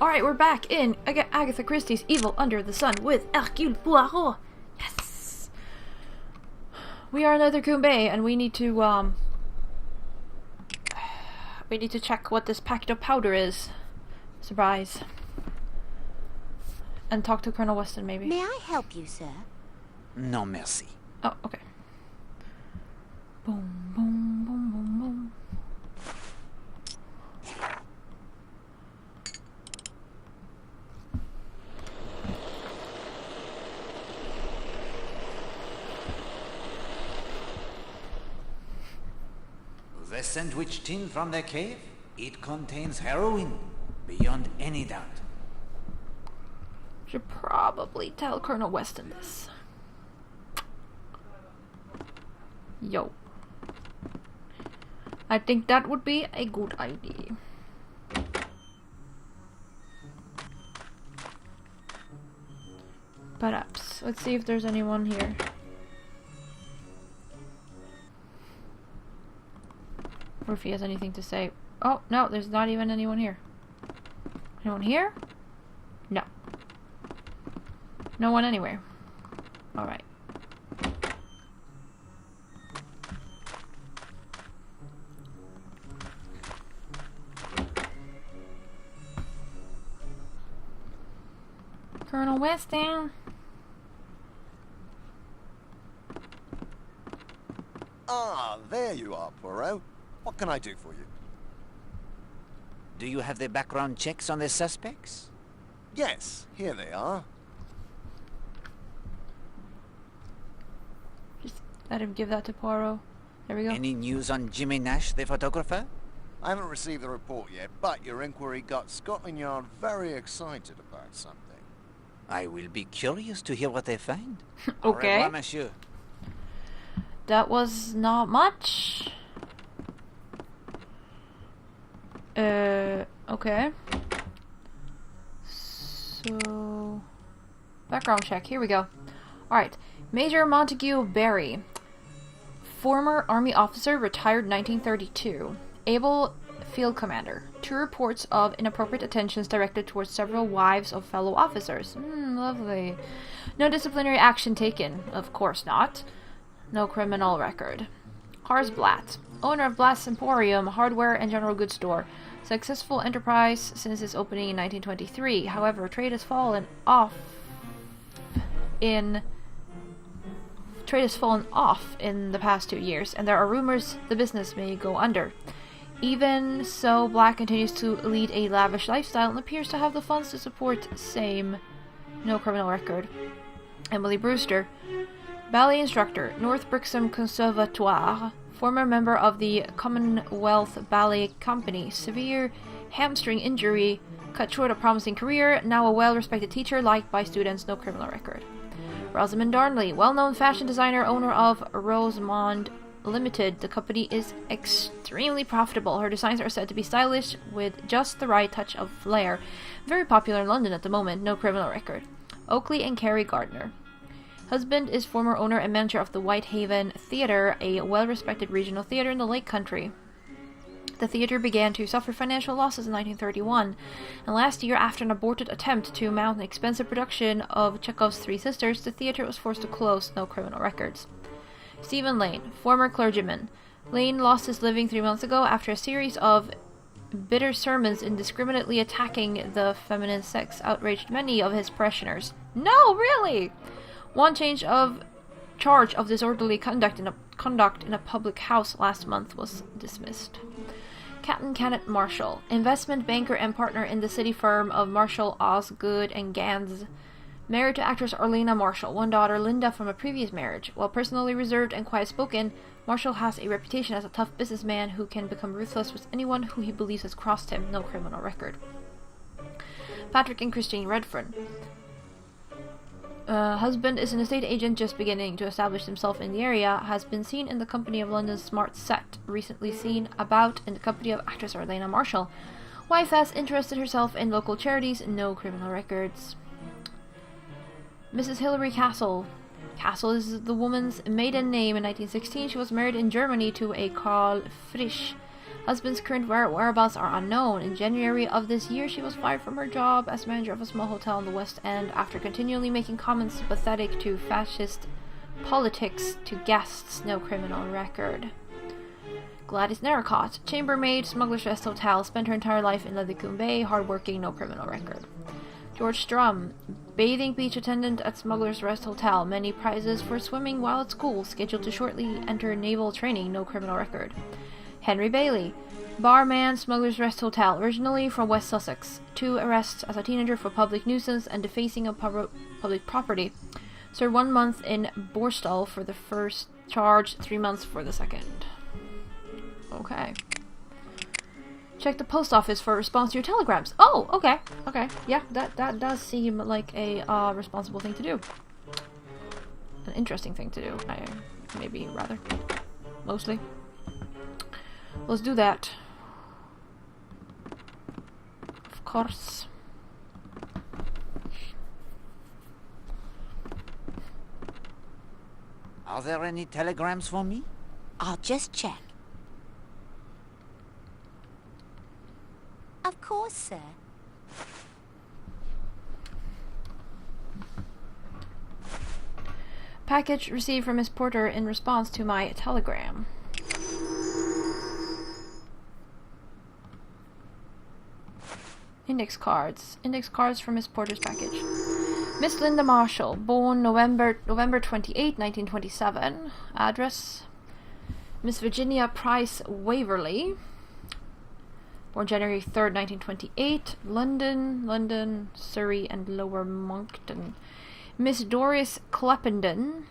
Alright, we're back in Agatha Christie's Evil Under the Sun with Hercule Poirot. Yes! We are in Nethercombe Bay, and we need to check what this packet of powder is. Surprise. And talk to Colonel Weston, maybe. May I help you, sir? No, merci. Oh, okay. Boom, boom, boom, boom, boom. The sandwich tin from the cave? It contains heroin, beyond any doubt. Should probably tell Colonel Weston this. Yo. I think that would be a good idea. Perhaps. Let's see if there's anyone here. Or if he has anything to say. Oh, no, there's not even anyone here. Anyone here? No. No one anywhere. Alright. Colonel Weston. Ah, there you are, Poirot. What can I do for you? Do you have the background checks on the suspects? Yes, here they are. Just let him give that to Poirot. There we go. Any news on Jimmy Nash, the photographer? I haven't received the report yet, but your inquiry got Scotland Yard very excited about something. I will be curious to hear what they find. Okay. Au revoir, monsieur. That was not much. Okay. So... background check. Here we go. Alright. Major Montague Barry. Former Army officer, retired 1932. Able field commander. 2 reports of inappropriate attentions directed towards several wives of fellow officers. Lovely. No disciplinary action taken. Of course not. No criminal record. Harsblatt. Owner of Blatt's Emporium, hardware and general goods store. Successful enterprise since its opening in 1923. However, trade has fallen off in the past 2 years, and there are rumors the business may go under. Even so, Black continues to lead a lavish lifestyle and appears to have the funds to support same. No criminal record. Emily Brewster. Ballet instructor, North Brixham Conservatoire. Former member of the Commonwealth Ballet Company. Severe hamstring injury cut short a promising career. Now a well-respected teacher, liked by students. No criminal record. Rosamund Darnley, well-known fashion designer, owner of Rosamond Limited. The company is extremely profitable. Her designs are said to be stylish with just the right touch of flair. Very popular in London at the moment. No criminal record. Oakley and Carrie Gardner. Husband is former owner and manager of the Whitehaven Theatre, a well-respected regional theatre in the Lake Country. The theatre began to suffer financial losses in 1931, and last year, after an aborted attempt to mount an expensive production of Chekhov's Three Sisters, the theatre was forced to close. No criminal records. Stephen Lane, former clergyman. Lane lost his living 3 months ago after a series of bitter sermons indiscriminately attacking the feminine sex outraged many of his parishioners. No, really! One charge of disorderly conduct in a public house last month was dismissed. Captain Kenneth Marshall, investment banker and partner in the city firm of Marshall, Osgood and Gans. Married to actress Arlena Marshall, one daughter, Linda, from a previous marriage. While personally reserved and quiet-spoken, Marshall has a reputation as a tough businessman who can become ruthless with anyone who he believes has crossed him. No criminal record. Patrick and Christine Redfern. Husband is an estate agent just beginning to establish himself in the area, has been seen in the company of London's Smart Set, recently seen about in the company of actress Arlena Marshall. Wife has interested herself in local charities, no criminal records. Mrs. Hilary Castle. Castle is the woman's maiden name. In 1916, she was married in Germany to a Karl Frisch, Husband's current whereabouts are unknown. In January of this year, she was fired from her job as manager of a small hotel in the West End after continually making comments sympathetic to fascist politics to guests. No criminal record. Gladys Narracott, chambermaid, Smuggler's Rest Hotel, spent her entire life in Ledicombe Bay, hardworking, no criminal record. George Strum, bathing beach attendant at Smuggler's Rest Hotel, many prizes for swimming while at school, scheduled to shortly enter naval training, no criminal record. Henry Bailey, barman, Smuggler's Rest Hotel, originally from West Sussex, 2 arrests as a teenager for public nuisance and defacing of public property. Served 1 month in Borstal for the first charge, 3 months for the second. Okay. Check the post office for a response to your telegrams. Oh, okay. Okay. Yeah, that does seem like a responsible thing to do. An interesting thing to do. Maybe rather. Mostly. Let's do that. Of course. Are there any telegrams for me? I'll just check. Of course, sir. Package received from Miss Porter in response to my telegram. Index cards. Index cards from Miss Porter's package. Miss Linda Marshall, born November 28, 1927. Address: Miss Virginia Price Waverley, born January 3rd, 1928. London, Surrey and Lower Monkton. Miss Doris Cleppenden,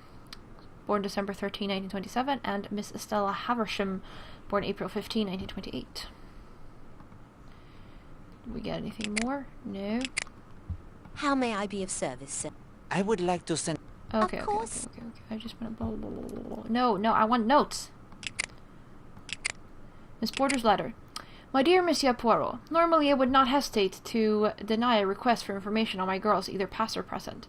born December 13, 1927. And Miss Estella Haversham, born April 15, 1928. Did we get anything more? No. How may I be of service, sir? I would like to send... Okay. I just want to blah, blah, blah, blah, blah. No, I want notes. Miss Porter's letter. My dear Monsieur Poirot, normally I would not hesitate to deny a request for information on my girls, either past or present.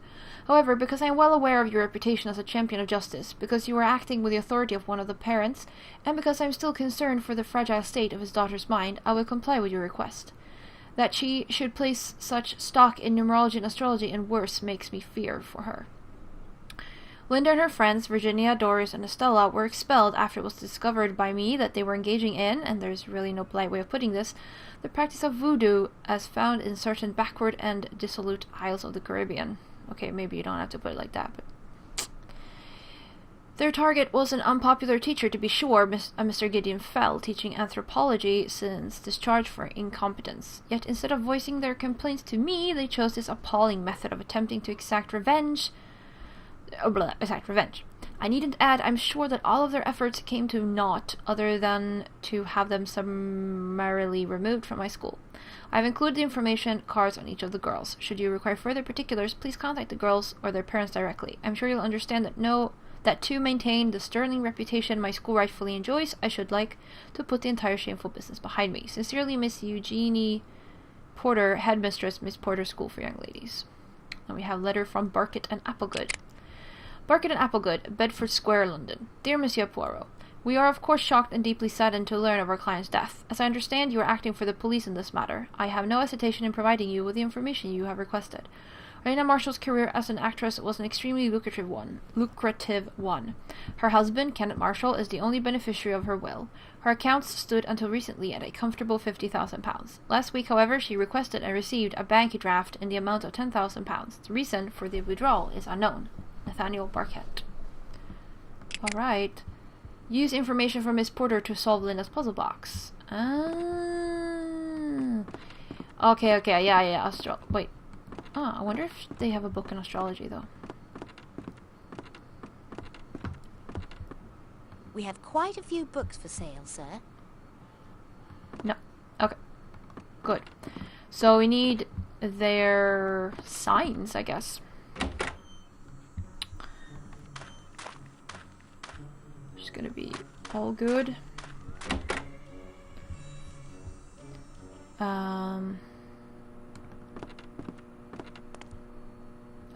However, because I am well aware of your reputation as a champion of justice, because you are acting with the authority of one of the parents, and because I am still concerned for the fragile state of his daughter's mind, I will comply with your request. That she should place such stock in numerology and astrology and worse makes me fear for her. Linda and her friends, Virginia, Doris, and Estella, were expelled after it was discovered by me that they were engaging in, and there's really no polite way of putting this, the practice of voodoo as found in certain backward and dissolute isles of the Caribbean. Okay, maybe you don't have to put it like that, but... Their target was an unpopular teacher, to be sure, Mr. Gideon Fell, teaching anthropology since discharged for incompetence. Yet instead of voicing their complaints to me, they chose this appalling method of attempting to exact revenge. I needn't add, I'm sure that all of their efforts came to naught other than to have them summarily removed from my school. I have included the information cards on each of the girls. Should you require further particulars, please contact the girls or their parents directly. I'm sure you'll understand that to maintain the sterling reputation my school rightfully enjoys, I should like to put the entire shameful business behind me. Sincerely, Miss Eugenie Porter, Headmistress, Miss Porter School for Young Ladies. And we have a letter from Barkett and Applegood. Barkett and Applegood, Bedford Square, London. Dear Monsieur Poirot, we are of course shocked and deeply saddened to learn of our client's death. As I understand, you are acting for the police in this matter. I have no hesitation in providing you with the information you have requested. Raina Marshall's career as an actress was an extremely lucrative one. Her husband, Kenneth Marshall, is the only beneficiary of her will. Her accounts stood until recently at a comfortable £50,000. Last week, however, she requested and received a bank draft in the amount of £10,000. The reason for the withdrawal is unknown. Nathaniel Barkett. Alright. Use information from Miss Porter to solve Linda's puzzle box. Okay, yeah. Wait. I wonder if they have a book in astrology, though. We have quite a few books for sale, sir. No. Okay. Good. So we need their signs, I guess. Just gonna be all good.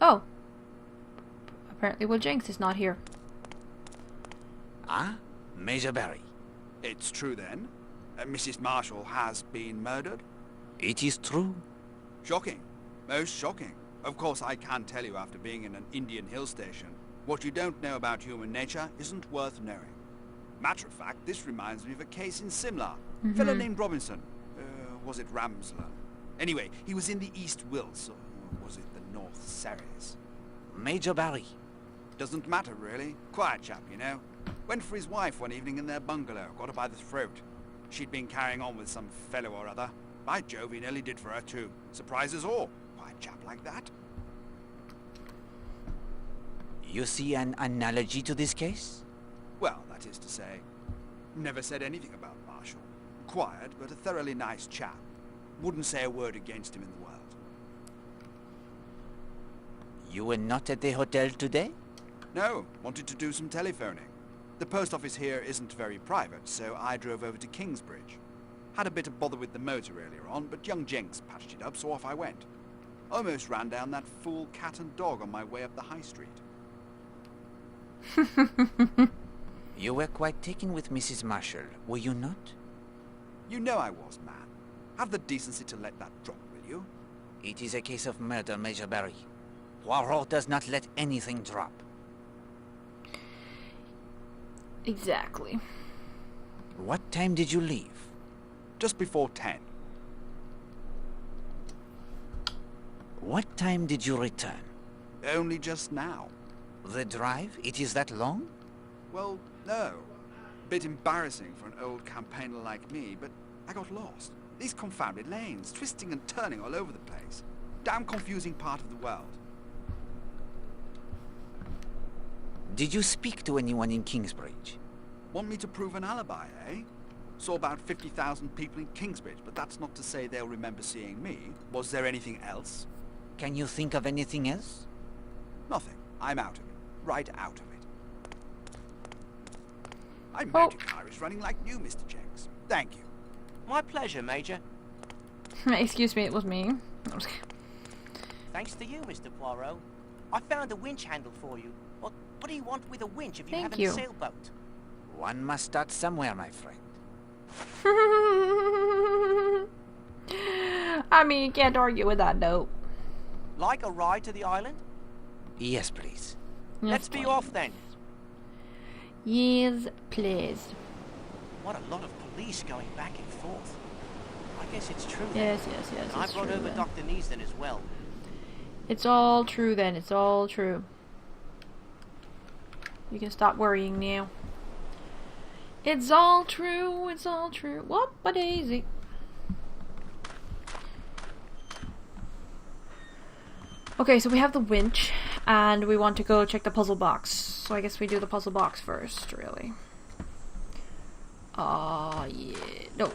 Oh. Apparently Will Jenks is not here. Ah? Major Barry. It's true then. Mrs. Marshall has been murdered? It is true. Shocking. Most shocking. Of course, I can tell you after being in an Indian hill station, what you don't know about human nature isn't worth knowing. Matter of fact, this reminds me of a case in Simla. Fellow named Robinson. Was it Ramsler? Anyway, he was in the East Wilts, or was it the North Surreys? Major Barry. Doesn't matter, really. Quiet chap, you know. Went for his wife one evening in their bungalow, got her by the throat. She'd been carrying on with some fellow or other. By Jove, he nearly did for her too. Surprise us all. Quiet chap like that. You see an analogy to this case? Well, that is to say, never said anything about Marshall. Quiet, but a thoroughly nice chap. Wouldn't say a word against him in the world. You were not at the hotel today? No, wanted to do some telephoning. The post office here isn't very private, so I drove over to Kingsbridge. Had a bit of bother with the motor earlier on, but young Jenks patched it up, so off I went. Almost ran down that fool cat and dog on my way up the high street. You were quite taken with Mrs. Marshall, were you not? You know I was, man. Have the decency to let that drop, will you? It is a case of murder, Major Barry. Poirot does not let anything drop. Exactly. What time did you leave? Just before 10. What time did you return? Only just now. The drive? It is that long? Well, no. Bit embarrassing for an old campaigner like me, but I got lost. These confounded lanes, twisting and turning all over the place. Damn confusing part of the world. Did you speak to anyone in Kingsbridge? Want me to prove an alibi, eh? Saw about 50,000 people in Kingsbridge, but that's not to say they'll remember seeing me. Was there anything else? Can you think of anything else? Nothing. I'm out of it. Right out of it. I'm motor car is running like new, Mr. Jenks. Thank you. My pleasure, Major. Excuse me, it was me. Thanks to you, Mr. Poirot. I found a winch handle for you. What do you want with a winch if you haven't a sailboat? One must start somewhere, my friend. I mean, you can't argue with that, note. Like a ride to the island? Yes, please. Yes, Let's be off then. Yes, please. What a lot of police going back and forth. I guess it's true then. Yes. And I brought over Dr. Neasden as well. It's all true then. It's all true. You can stop worrying now. It's all true. It's all true. Whoop-a-daisy. Okay, so we have the winch, and we want to go check the puzzle box. So I guess we do the puzzle box first, really. Yeah. No,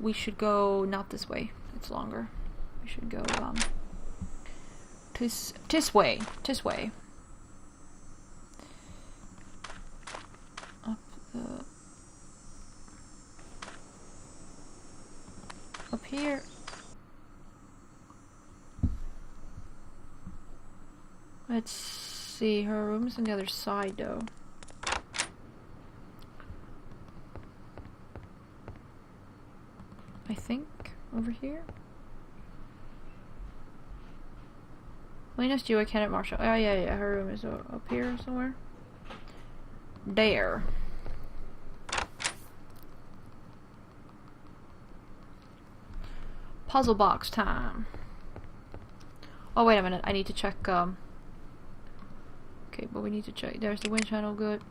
we should go not this way. It's longer. We should go, this way. Up here. Let's see, her room's on the other side though. I think over here. Lena's due, I can't at Marshall. Oh yeah, her room is up here somewhere. There. Puzzle box time. Oh wait a minute, I need to check okay, but we need to check. There's the wind channel, good.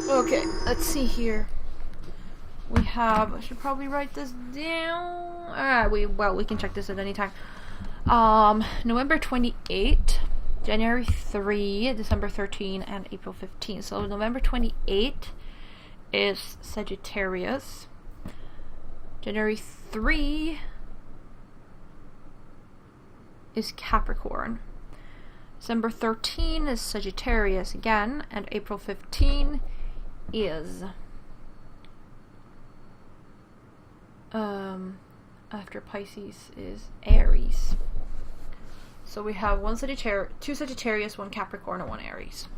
Okay, let's see here. We have, I should probably write this down. We can check this at any time. November 28, January 3, December 13, and April 15. So November 28 is Sagittarius. January 3 is Capricorn. December 13 is Sagittarius again, and April 15 is after Pisces is Aries. So we have two Sagittarius, one Capricorn, and one Aries.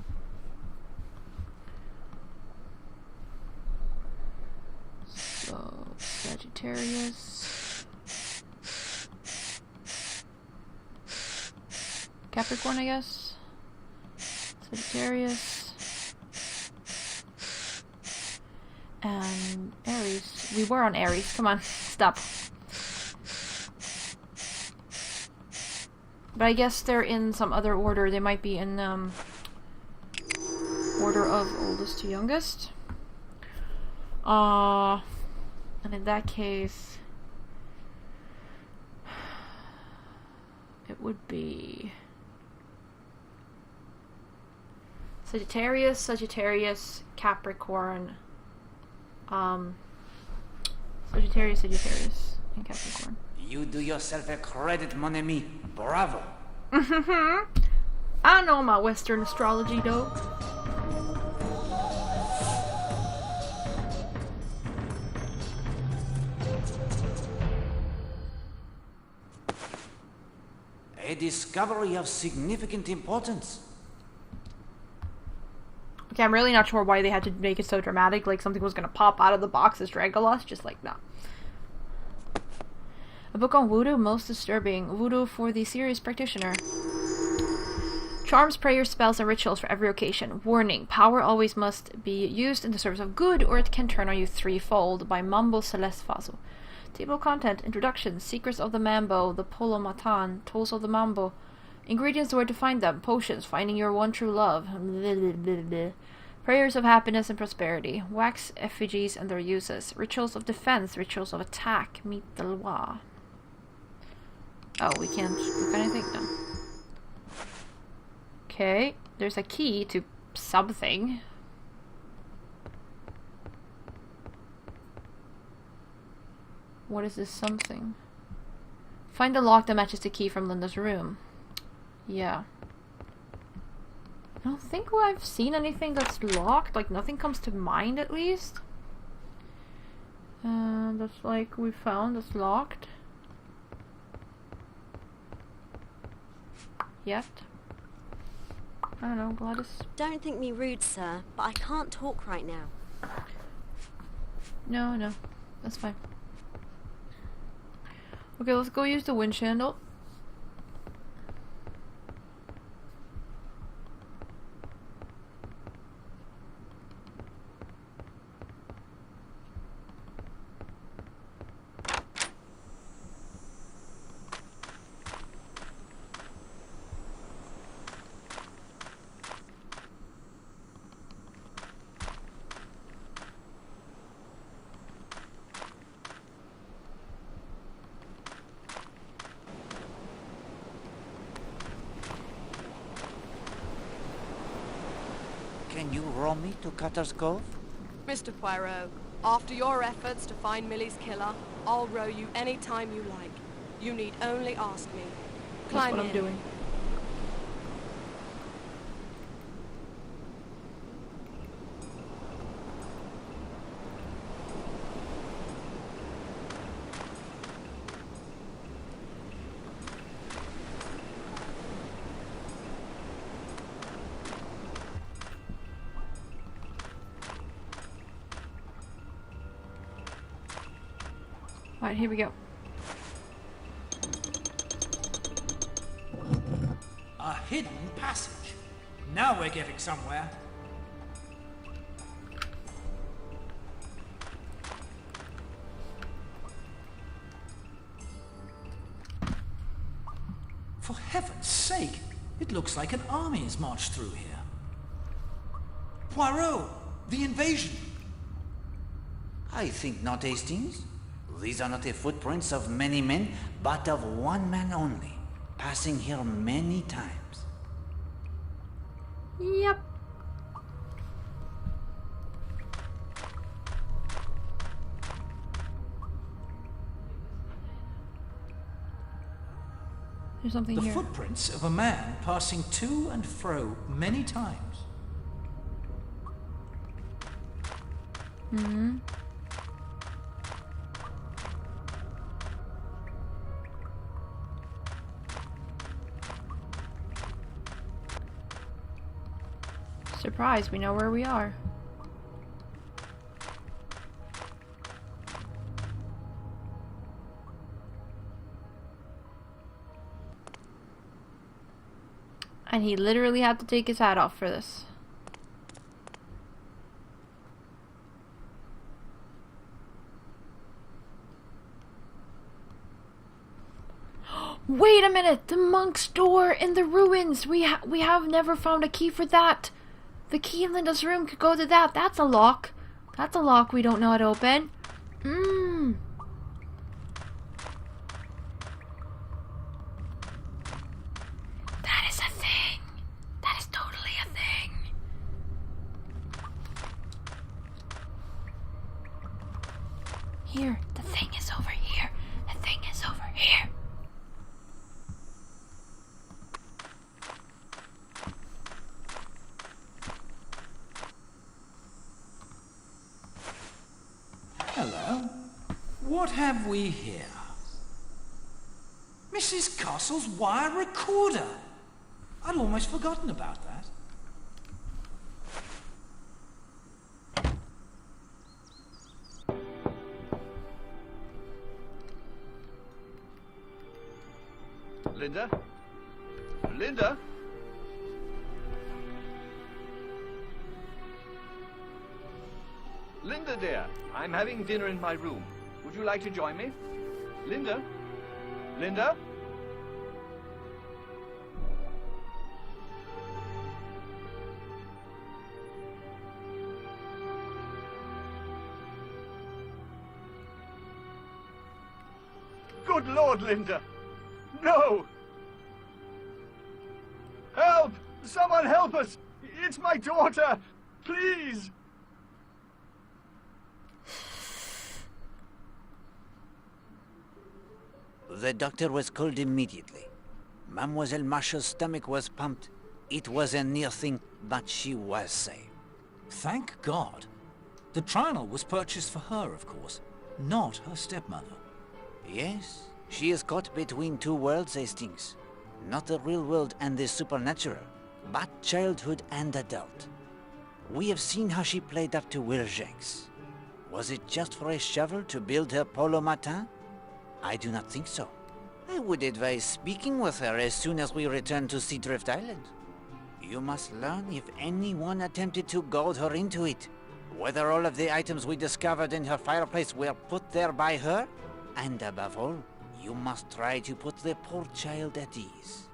Sagittarius. Capricorn, I guess. Sagittarius. And Aries. We were on Aries. Come on, stop. But I guess they're in some other order. They might be in order of oldest to youngest. And in that case, it would be Sagittarius, Sagittarius, Capricorn, Sagittarius, and Capricorn. You do yourself a credit, mon ami. Bravo. I know my Western astrology, though. A discovery of significant importance. Okay, I'm really not sure why they had to make it so dramatic, like something was gonna pop out of the box as Dragos, just like, no. A book on voodoo, most disturbing. Voodoo for the serious practitioner. Charms, prayers, spells, and rituals for every occasion. Warning, power always must be used in the service of good, or it can turn on you threefold. By Mambo Celeste Faso. Table content, introduction, secrets of the Mambo, the Polo Matan, tools of the Mambo, ingredients, where to find them, potions, finding your one true love, prayers of happiness and prosperity, wax effigies and their uses, rituals of defense, rituals of attack, meet the loi. Oh, we can't book anything? No. Okay, there's a key to something. What is this something? Find the lock that matches the key from Linda's room. Yeah. I don't think I've seen anything that's locked. Like, nothing comes to mind, at least. That's like we found that's locked. Yet. I don't know, Gladys. Don't think me rude, sir, but I can't talk right now. No, that's fine. Okay, let's go use the winch handle. Can you row me to Cutter's Cove? Mr. Poirot, after your efforts to find Millie's killer, I'll row you any time you like. You need only ask me. Climb That's what in. I'm doing. Alright, here we go. A hidden passage. Now we're getting somewhere. For heaven's sake, it looks like an army has marched through here. Poirot, the invasion. I think not, Hastings. These are not the footprints of many men, but of one man only, passing here many times. Yep. There's something The here. footprints of a man passing to and fro many times. Mm-hmm. Surprise, we know where we are. And he literally had to take his hat off for this. Wait a minute! The monk's door in the ruins! We have never found a key for that! The key in Linda's room could go to that. That's a lock. That's a lock we don't know how to open. That is a thing. That is totally a thing. Here. The thing is over here. The thing is over here. Hello. What have we here? Mrs. Castle's wire recorder. I'd almost forgotten about that. Linda? Linda? Linda, dear, I'm having dinner in my room. Would you like to join me? Linda? Linda? Good Lord, Linda! No! Help! Someone help us! It's my daughter! Please! The doctor was called immediately. Mademoiselle Marshall's stomach was pumped. It was a near thing, but she was safe. Thank God. The trial was purchased for her, of course, not her stepmother. Yes, she is caught between two worlds, Hastings. Not the real world and the supernatural, but childhood and adult. We have seen how she played up to Will Jenks. Was it just for a shovel to build her polo matin? I do not think so. I would advise speaking with her as soon as we return to Seadrift Island. You must learn if anyone attempted to goad her into it. Whether all of the items we discovered in her fireplace were put there by her. And above all, you must try to put the poor child at ease.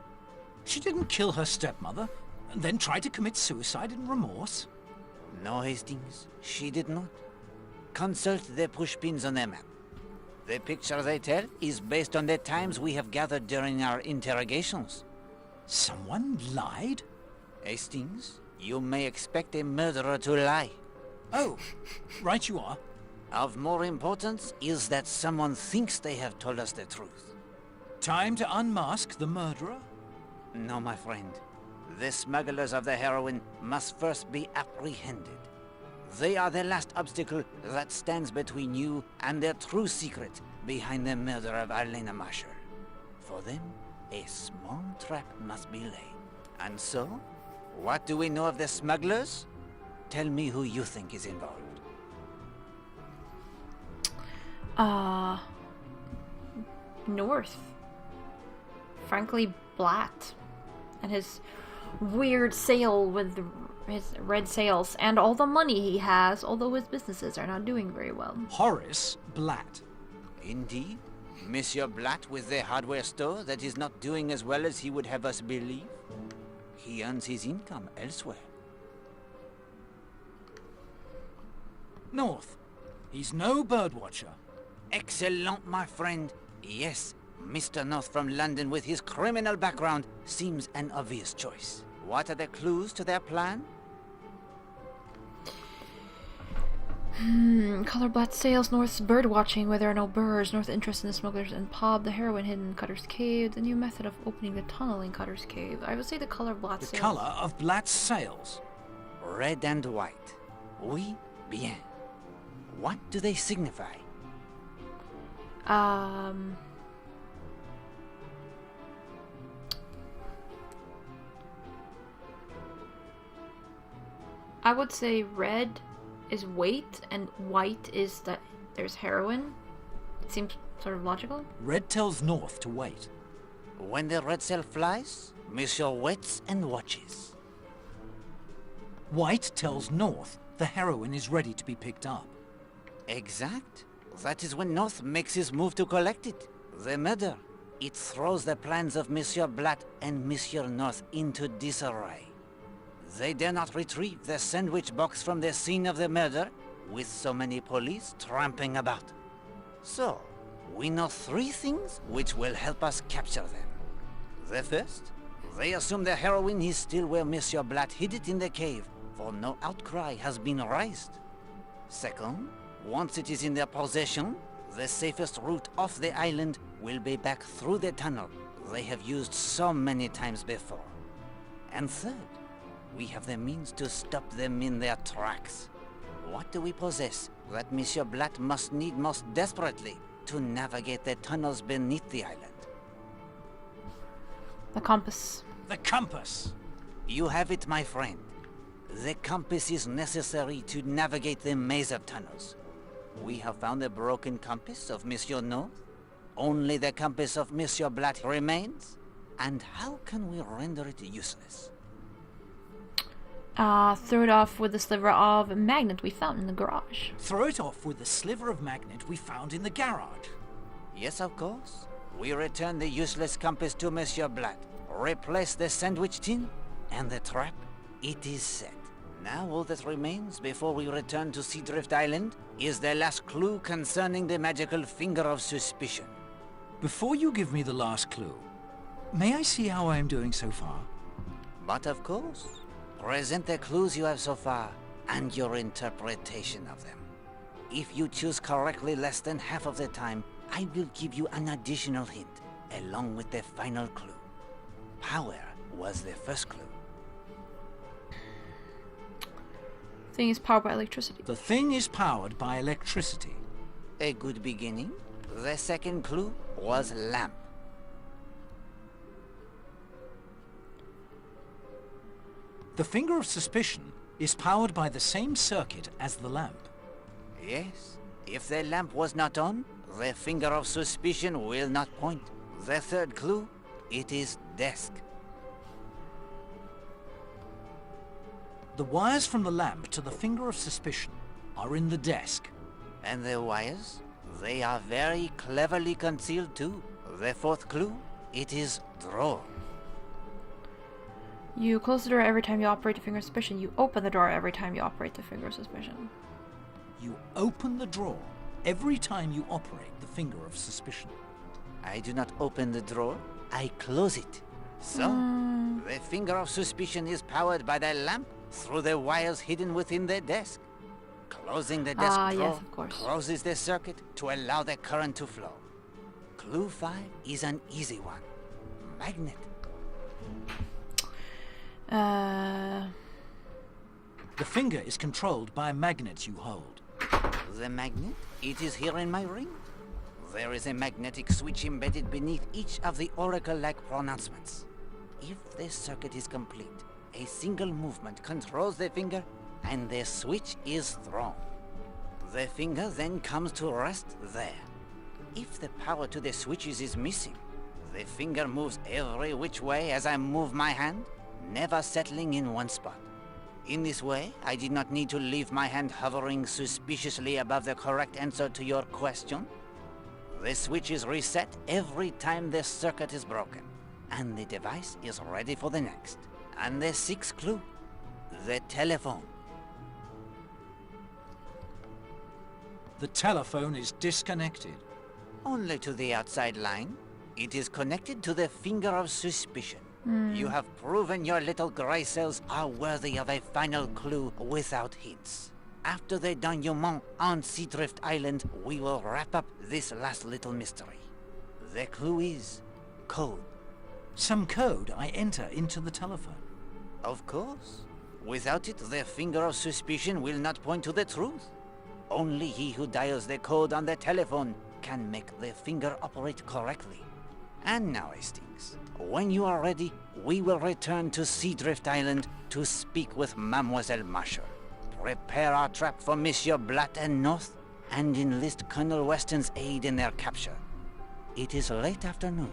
She didn't kill her stepmother, and then try to commit suicide in remorse? No, Hastings, she did not. Consult the pushpins on their map. The picture they tell is based on the times we have gathered during our interrogations. Someone lied? Hastings, you may expect a murderer to lie. Oh, right you are. Of more importance is that someone thinks they have told us the truth. Time to unmask the murderer? No, my friend. The smugglers of the heroin must first be apprehended. They are the last obstacle that stands between you and the true secret behind the murder of Elena Marshall. For them, a small trap must be laid. And so, what do we know of the smugglers? Tell me who you think is involved. North. Frankly, Blatt. And his weird sail with his red sails. And all the money he has, although his businesses are not doing very well. Horace Blatt. Indeed. Monsieur Blatt with the hardware store that is not doing as well as he would have us believe. He earns his income elsewhere. North. He's no birdwatcher. Excellent, my friend. Yes, Mr. North from London with his criminal background seems an obvious choice. What are the clues to their plan? Color Blatt sails, North's bird watching where there are no birds, North interest in the smugglers and Pob, the heroin hidden in Cutter's Cave, the new method of opening the tunnel in Cutter's Cave. I would say the color Blatt sails. The color of Blatt's sails. Red and white. Oui, bien. What do they signify? I would say red is weight and white is that there's heroin. It seems sort of logical. Red tells North to wait. When the red cell flies, Monsieur waits and watches. White tells North the heroin is ready to be picked up. Exact. That is when North makes his move to collect it. The murder. It throws the plans of Monsieur Blatt and Monsieur North into disarray. They dare not retrieve the sandwich box from the scene of the murder, with so many police tramping about. So, we know 3 things which will help us capture them. The first, they assume the heroin is still where Monsieur Blatt hid it in the cave, for no outcry has been raised. Second, once it is in their possession, the safest route off the island will be back through the tunnel they have used so many times before. And third, we have the means to stop them in their tracks. What do we possess that Monsieur Blatt must need most desperately to navigate the tunnels beneath the island? The compass. The compass! You have it, my friend. The compass is necessary to navigate the maze of tunnels. We have found the broken compass of Monsieur No. Only the compass of Monsieur Blatt remains. And how can we render it useless? Throw it off with the sliver of magnet we found in the garage. Throw it off with the sliver of magnet we found in the garage. Yes, of course. We return the useless compass to Monsieur Blatt, replace the sandwich tin, and the trap, it is set. Now all that remains before we return to Seadrift Island is the last clue concerning the magical finger of suspicion. Before you give me the last clue, may I see how I am doing so far? But of course, present the clues you have so far, and your interpretation of them. If you choose correctly less than half of the time, I will give you an additional hint, along with the final clue. Power was the first clue. Thing is powered by electricity. The thing is powered by electricity. A good beginning. The second clue was lamp. The finger of suspicion is powered by the same circuit as the lamp. Yes. If the lamp was not on, the finger of suspicion will not point. The third clue, it is desk. The wires from the lamp to the finger of suspicion are in the desk. And the wires? They are very cleverly concealed too. The fourth clue, it is drawer. You close the door every time you operate the finger of suspicion. You open the door every time you operate the finger of suspicion. You open the drawer every time you operate the finger of suspicion. I do not open the drawer, I close it. So, the finger of suspicion is powered by the lamp through the wires hidden within the desk. Closing the desk drawer yes, of course. closes the circuit to allow the current to flow. Clue 5 is an easy one. Magnet. The finger is controlled by a magnet you hold. The magnet? It is here in my ring. There is a magnetic switch embedded beneath each of the oracle-like pronouncements. If the circuit is complete, a single movement controls the finger and the switch is thrown. The finger then comes to rest there. If the power to the switches is missing, the finger moves every which way as I move my hand, never settling in one spot. In this way, I did not need to leave my hand hovering suspiciously above the correct answer to your question. The switch is reset every time the circuit is broken, and the device is ready for the next. And the sixth clue, the telephone. The telephone is disconnected. Only to the outside line. It is connected to the finger of suspicion. You have proven your little grey cells are worthy of a final clue without hints. After the denouement on Seadrift Island, we will wrap up this last little mystery. The clue is code. Some code I enter into the telephone. Of course. Without it, the finger of suspicion will not point to the truth. Only he who dials the code on the telephone can make the finger operate correctly. And now, Hastings, when you are ready, we will return to Seadrift Island to speak with Mademoiselle Marshall. Prepare our trap for Monsieur Blatt and North, and enlist Colonel Weston's aid in their capture. It is late afternoon.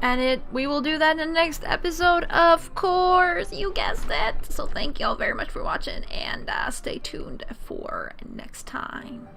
And we will do that in the next episode, of course. You guessed it. So thank you all very much for watching, and stay tuned for next time.